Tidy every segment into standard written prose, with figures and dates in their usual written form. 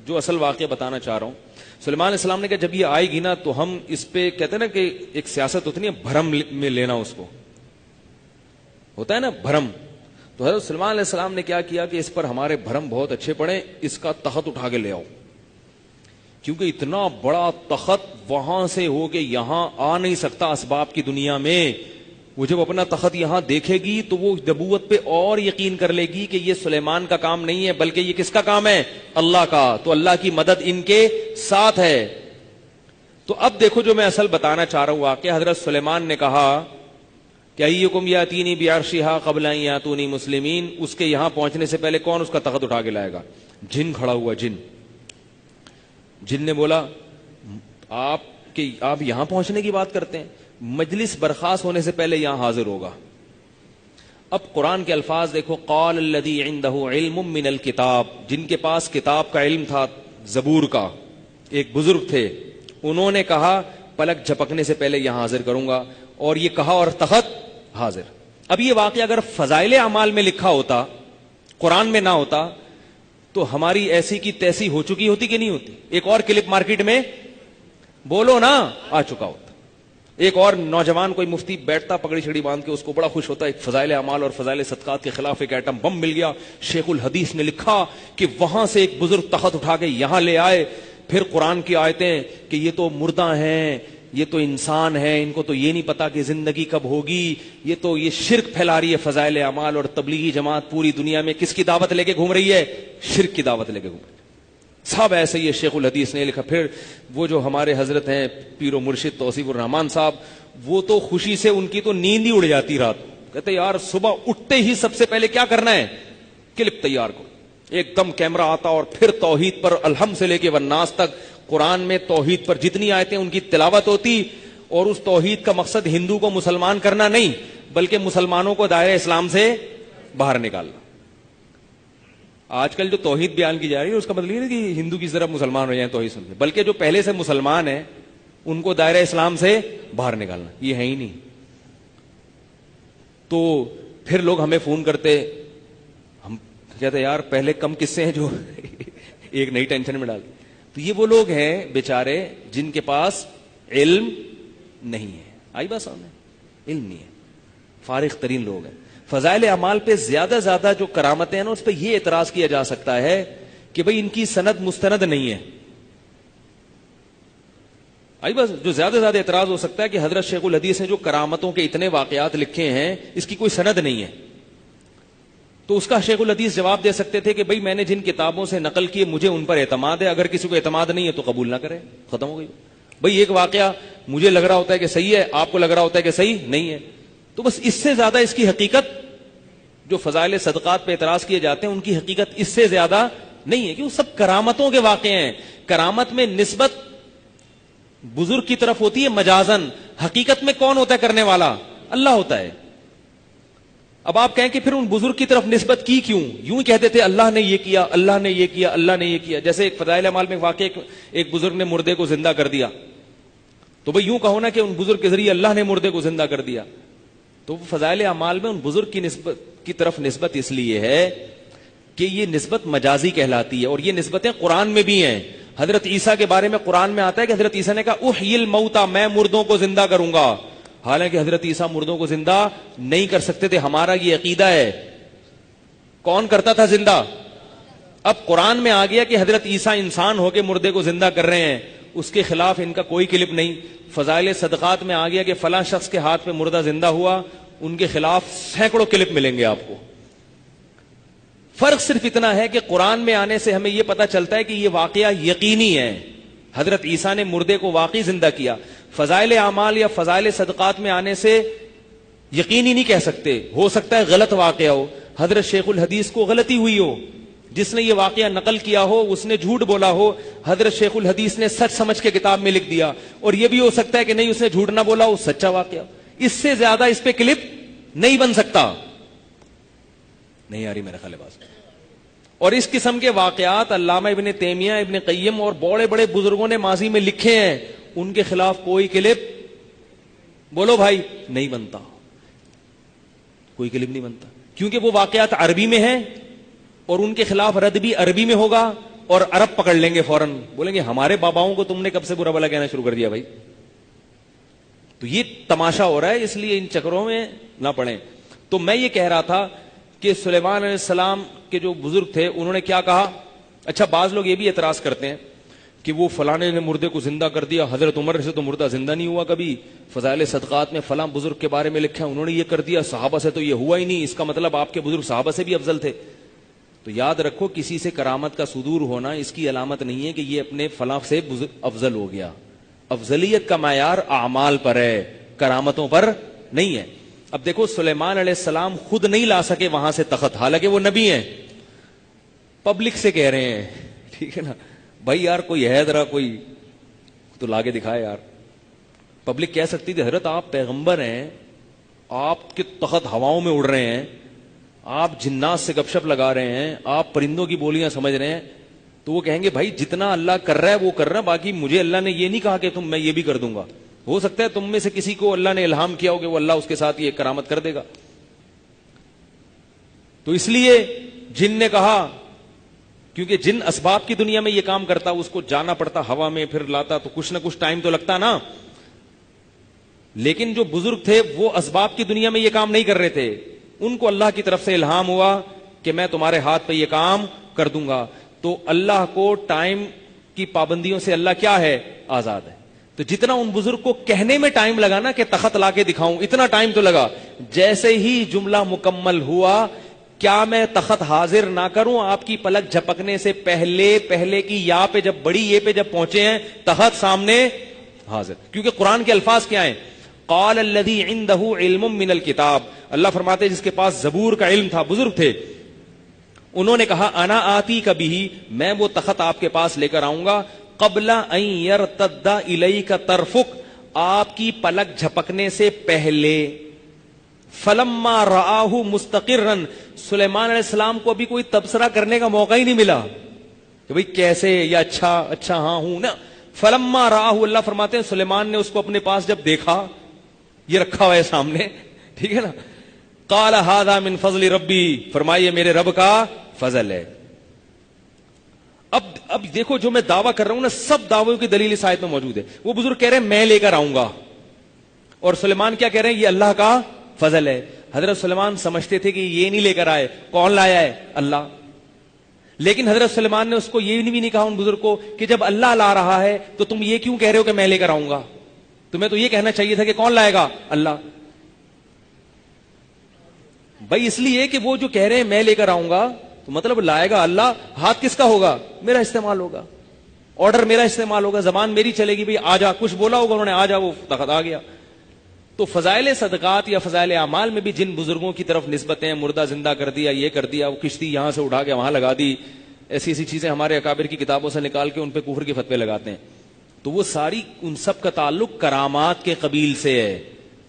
جو اصل واقعہ بتانا چاہ رہا ہوں. سلیمان علیہ السلام نے کہا جب یہ آئے گی نا تو ہم اس پہ کہتے ہیں نا کہ ایک سیاست ہوتی ہے بھرم میں لینا, اس کو ہوتا ہے نا بھرم. تو حضرت سلیمان علیہ السلام نے کیا کیا کہ اس پر ہمارے بھرم بہت اچھے پڑے, اس کا تخت اٹھا کے لے آؤ, کیونکہ اتنا بڑا تخت وہاں سے ہو کے یہاں آ نہیں سکتا اسباب کی دنیا میں. وہ جب اپنا تخت یہاں دیکھے گی تو وہ نبوت پہ اور یقین کر لے گی کہ یہ سلیمان کا کام نہیں ہے بلکہ یہ کس کا کام ہے, اللہ کا. تو اللہ کی مدد ان کے ساتھ ہے. تو اب دیکھو جو میں اصل بتانا چاہ رہا ہوں واقعہ, حضرت سلیمان نے کہا کہ ایکم یاتینی بعرشھا قبل ان یاتونی مسلمین, اس کے یہاں پہنچنے سے پہلے کون اس کا تخت اٹھا کے لائے گا؟ جن کھڑا ہوا, جن نے بولا آپ یہاں پہنچنے کی بات کرتے ہیں, مجلس برخاست ہونے سے پہلے یہاں حاضر ہوگا. اب قرآن کے الفاظ دیکھو, قال الذی عنده علم من الکتاب, جن کے پاس کتاب کا علم تھا, زبور کا ایک بزرگ تھے, انہوں نے کہا پلک جھپکنے سے پہلے یہاں حاضر کروں گا, اور یہ کہا اور تخت حاضر. اب یہ واقعہ اگر فضائل اعمال میں لکھا ہوتا, قرآن میں نہ ہوتا, تو ہماری ایسی کی تیسی ہو چکی ہوتی کہ نہیں ہوتی؟ ایک اور کلپ مارکیٹ میں بولو نا آ چکا ہوتا. ایک اور نوجوان کوئی مفتی بیٹھتا پگڑی چھڑی باندھ کے, اس کو بڑا خوش ہوتا, ایک فضائل اعمال اور فضائل صدقات کے خلاف ایک ایٹم بم مل گیا. شیخ الحدیث نے لکھا کہ وہاں سے ایک بزرگ تخت اٹھا کے یہاں لے آئے. پھر قرآن کی آیتیں کہ یہ تو مردہ ہیں, یہ تو انسان ہے, ان کو تو یہ نہیں پتا کہ زندگی کب ہوگی, یہ شرک پھیلا رہی ہے. فضائل اعمال اور تبلیغی جماعت پوری دنیا میں کس کی دعوت لے کے گھوم رہی ہے؟ شرک کی دعوت لے کے گھوم رہی ہے. سب ایسے ہی شیخ الحدیث نے لکھا. پھر وہ جو ہمارے حضرت ہیں پیر و مرشد توصیف الرحمان صاحب, وہ تو خوشی سے ان کی تو نیند ہی اڑ جاتی رات. کہتے یار صبح اٹھتے ہی سب سے پہلے کیا کرنا ہے؟ کلپ تیار کرو. ایک دم کیمرہ آتا اور پھر توحید پر الحمد سے لے کے والناس تک قرآن میں توحید پر جتنی آیتیں ان کی تلاوت ہوتی, اور اس توحید کا مقصد ہندو کو مسلمان کرنا نہیں بلکہ مسلمانوں کو دائرہ اسلام سے باہر نکالنا. آج کل جو توحید بیان کی جا رہی ہے اس کا مطلب یہ نہیں کہ ہندو کی طرف مسلمان ہو جائیں توحید سن کے, بلکہ جو پہلے سے مسلمان ہیں ان کو دائرہ اسلام سے باہر نکالنا. یہ ہے ہی نہیں. تو پھر لوگ ہمیں فون کرتے, ہم کہتے یار پہلے کم قصے ہیں جو ایک نئی ٹینشن میں ڈال. تو یہ وہ لوگ ہیں بیچارے جن کے پاس علم نہیں ہے. آئی بات سامنے, علم نہیں ہے, فارغ ترین لوگ ہیں. فضائل اعمال پہ زیادہ جو کرامتیں ہیں نا, اس پہ یہ اعتراض کیا جا سکتا ہے کہ بھئی ان کی سند مستند نہیں ہے. آئی بس جو زیادہ اعتراض ہو سکتا ہے کہ حضرت شیخ الحدیث نے جو کرامتوں کے اتنے واقعات لکھے ہیں اس کی کوئی سند نہیں ہے. تو اس کا شیخ الحدیث جواب دے سکتے تھے کہ بھئی میں نے جن کتابوں سے نقل کیے مجھے ان پر اعتماد ہے, اگر کسی کو اعتماد نہیں ہے تو قبول نہ کرے, ختم ہو گئی. بھئی ایک واقعہ مجھے لگ رہا ہوتا ہے کہ صحیح ہے, آپ کو لگ رہا ہوتا ہے کہ صحیح نہیں ہے, تو بس اس سے زیادہ اس کی حقیقت, جو فضائل صدقات پہ اعتراض کیے جاتے ہیں ان کی حقیقت اس سے زیادہ نہیں ہے, کہ وہ سب کرامتوں کے واقعے ہیں. کرامت میں نسبت بزرگ کی طرف ہوتی ہے مجازن, حقیقت میں کون ہوتا ہے کرنے والا؟ اللہ ہوتا ہے. اب آپ کہیں کہ پھر ان بزرگ کی طرف نسبت کی کیوں؟ یوں ہی کہتے تھے اللہ نے یہ کیا, اللہ نے یہ کیا, اللہ نے یہ کیا. جیسے ایک فضائل اعمال میں واقع ایک بزرگ نے مردے کو زندہ کر دیا, تو بھئی یوں کہو نا کہ ان بزرگ کے ذریعے اللہ نے مردے کو زندہ کر دیا. تو فضائل اعمال میں ان بزرگ کی طرف نسبت اس لیے ہے کہ یہ نسبت مجازی کہلاتی ہے, اور یہ نسبتیں قرآن میں بھی ہیں. حضرت عیسیٰ کے بارے میں قرآن میں آتا ہے کہ حضرت عیسیٰ نے کہا احیی الموتى, میں مردوں کو زندہ کروں گا. حالانکہ حضرت عیسیٰ مردوں کو زندہ نہیں کر سکتے تھے. ہمارا یہ عقیدہ ہے. کون کرتا تھا زندہ؟ اب قرآن میں آ گیا کہ حضرت عیسیٰ انسان ہو کے مردے کو زندہ کر رہے ہیں, اس کے خلاف ان کا کوئی کلپ نہیں. فضائل صدقات میں آ گیا کہ فلاں شخص کے ہاتھ میں مردہ زندہ ہوا, ان کے خلاف سینکڑوں کلپ ملیں گے آپ کو. فرق صرف اتنا ہے کہ قرآن میں آنے سے ہمیں یہ پتا چلتا ہے کہ یہ واقعہ یقینی ہے, حضرت عیسیٰ نے مردے کو واقعی زندہ کیا. فضائل اعمال یا فضائل صدقات میں آنے سے یقینی نہیں کہہ سکتے, ہو سکتا ہے غلط واقعہ ہو. حضرت شیخ الحدیث کو غلطی ہوئی ہو, جس نے یہ واقعہ نقل کیا ہو اس نے جھوٹ بولا ہو, حضرت شیخ الحدیث نے سچ سمجھ کے کتاب میں لکھ دیا. اور یہ بھی ہو سکتا ہے کہ نہیں, اس نے جھوٹ نہ بولا, وہ سچا واقعہ. اس سے زیادہ اس پہ کلپ نہیں بن سکتا. نہیں آ رہی میرا خیال بات. اور اس قسم کے واقعات علامہ ابن تیمیہ, ابن قیم اور بڑے بڑے بزرگوں نے ماضی میں لکھے ہیں, ان کے خلاف کوئی کلپ بولو بھائی نہیں بنتا, کوئی کلپ نہیں بنتا, کیونکہ وہ واقعات عربی میں ہیں اور ان کے خلاف رد بھی عربی میں ہوگا, اور عرب پکڑ لیں گے فوراً, بولیں گے ہمارے باباؤں کو تم نے کب سے برا بھلا کہنا شروع کر دیا بھائی. تو یہ تماشا ہو رہا ہے, اس لیے ان چکروں میں نہ پڑیں. تو میں یہ کہہ رہا تھا کہ سلیمان علیہ السلام کے جو بزرگ تھے انہوں نے کیا کہا. اچھا, بعض لوگ یہ بھی اعتراض کرتے ہیں کہ وہ فلانے نے مردے کو زندہ کر دیا, حضرت عمر سے تو مردہ زندہ نہیں ہوا کبھی, فضائل صدقات میں فلاں بزرگ کے بارے میں لکھا ہے انہوں نے یہ کر دیا, صحابہ سے تو یہ ہوا ہی نہیں, اس کا مطلب آپ کے بزرگ صحابہ سے بھی افضل تھے. تو یاد رکھو, کسی سے کرامت کا صدور ہونا اس کی علامت نہیں ہے کہ یہ اپنے فلاں سے افضل ہو گیا. افضلیت کا معیار اعمال پر ہے, کرامتوں پر نہیں ہے. اب دیکھو, سلیمان علیہ السلام خود نہیں لا سکے وہاں سے تخت, حالانکہ وہ نبی ہیں, پبلک سے کہہ رہے ہیں, ٹھیک ہے نا بھائی, یار کوئی ہے ذرا کوئی تو لا کے دکھائے یار. پبلک کہہ سکتی تھی حضرت آپ پیغمبر ہیں, آپ کے تخت ہواؤں میں اڑ رہے ہیں, آپ جنات سے گپ شپ لگا رہے ہیں, آپ پرندوں کی بولیاں سمجھ رہے ہیں. تو وہ کہیں گے بھائی جتنا اللہ کر رہا ہے وہ کر رہا ہے, باقی مجھے اللہ نے یہ نہیں کہا کہ میں یہ بھی کر دوں گا. ہو سکتا ہے تم میں سے کسی کو اللہ نے الہام کیا ہو کہ وہ اللہ اس کے ساتھ یہ کرامت کر دے گا. تو اس لیے جن نے کہا, کیونکہ جن اسباب کی دنیا میں یہ کام کرتا, اس کو جانا پڑتا ہوا میں, پھر لاتا, تو کچھ نہ کچھ ٹائم تو لگتا نا. لیکن جو بزرگ تھے وہ اسباب کی دنیا میں یہ کام نہیں کر رہے تھے, ان کو اللہ کی طرف سے الہام ہوا کہ میں تمہارے ہاتھ پہ یہ کام کر دوں گا. تو اللہ کو ٹائم کی پابندیوں سے اللہ کیا ہے, آزاد ہے. تو جتنا ان بزرگ کو کہنے میں ٹائم لگا نا کہ تخت لا کے دکھاؤں, اتنا ٹائم تو لگا. جیسے ہی جملہ مکمل ہوا, کیا میں تخت حاضر نہ کروں, آپ کی پلک جھپکنے سے پہلے کی یا پہ جب بڑی یہ پہ جب پہنچے ہیں, تخت سامنے حاضر. کیونکہ قرآن کے الفاظ کیا ہیں, قال الذی عندہ علم من الکتاب, اللہ فرماتے ہیں جس کے پاس زبور کا علم تھا, بزرگ تھے, انہوں نے کہا انا آتی کبھی, میں وہ تخت آپ کے پاس لے کر آؤں گا, قبل ان یرتد الیک طرفک, آپ کی پلک جھپکنے سے پہلے. فلما رآہ مستقرا, سلیمان علیہ السلام کو ابھی کوئی تبصرہ کرنے کا موقع ہی نہیں ملا کہ بھئی کیسے, یا اچھا ہاں ہوں نا. فلما رآہ, اللہ فرماتے ہیں سلیمان نے اس کو اپنے پاس جب دیکھا, یہ رکھا ہوا ہے سامنے, ٹھیک ہے نا, قال ھذا من فضل ربی, فرمائیے میرے رب کا فضل ہے. اب دیکھو جو میں دعویٰ کر رہا ہوں نا, سب دعووں کی دلیل اس آیت میں موجود ہے. وہ بزرگ کہہ رہے ہیں میں لے کر آؤں گا, اور سلیمان کیا کہہ رہے ہیں, یہ اللہ کا فضل ہے. حضرت سلیمان سمجھتے تھے کہ یہ نہیں لے کر آئے, کون لایا ہے, اللہ. لیکن حضرت سلیمان نے اس کو یہ بھی نہیں کہا ان بزرگ کو کہ جب اللہ لا رہا ہے تو تم یہ کیوں کہہ رہے ہو کہ میں لے کر آؤں گا, تمہیں تو یہ کہنا چاہیے تھا کہ کون لائے گا, اللہ. بھائی اس لیے کہ وہ جو کہہ رہے ہیں میں لے کر آؤں گا, تو مطلب لائے گا اللہ, ہاتھ کس کا ہوگا, میرا استعمال ہوگا, آرڈر میرا استعمال ہوگا, زبان میری چلے گی, بھائی آ جا, کچھ بولا ہوگا انہوں نے, آ جا, وہ تخت آ گیا. تو فضائل صدقات یا فضائل اعمال میں بھی جن بزرگوں کی طرف نسبتیں, مردہ زندہ کر دیا, یہ کر دیا, وہ کشتی یہاں سے اٹھا کے وہاں لگا دی, ایسی چیزیں ہمارے اکابر کی کتابوں سے نکال کے ان پہ کفر کے فتوے لگاتے ہیں. تو وہ ساری, ان سب کا تعلق کرامات کے قبیل سے ہے.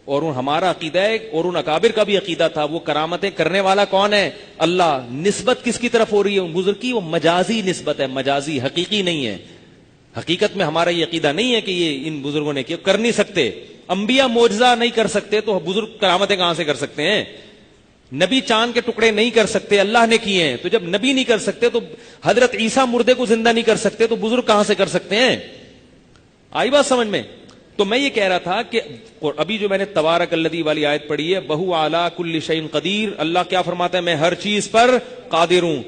اور ہمارا عقیدہ ہے, اور ان اکابر کا بھی عقیدہ تھا, وہ کرامتیں کرنے والا کون ہے, اللہ. نسبت کس کی طرف ہو رہی ہے ان بزرگ کی, وہ مجازی نسبت ہے, مجازی, حقیقی نہیں ہے. حقیقت میں ہمارا یہ عقیدہ نہیں ہے کہ یہ ان بزرگوں نے کیا, کر نہیں سکتے. انبیاء معجزہ نہیں کر سکتے تو بزرگ کرامتیں کہاں سے کر سکتے ہیں. نبی چاند کے ٹکڑے نہیں کر سکتے, اللہ نے کیے ہیں. تو جب نبی نہیں کر سکتے تو حضرت عیسیٰ مردے کو زندہ نہیں کر سکتے, تو بزرگ کہاں سے کر سکتے ہیں. آئی بات سمجھ میں. تو میں یہ کہہ رہا تھا کہ ابھی جو میں نے تبارک الذی والی آیت پڑھی ہے, بہو اعلی کل شیء قدیر, اللہ کیا فرماتا ہے, میں ہر چیز پر قادر ہوں.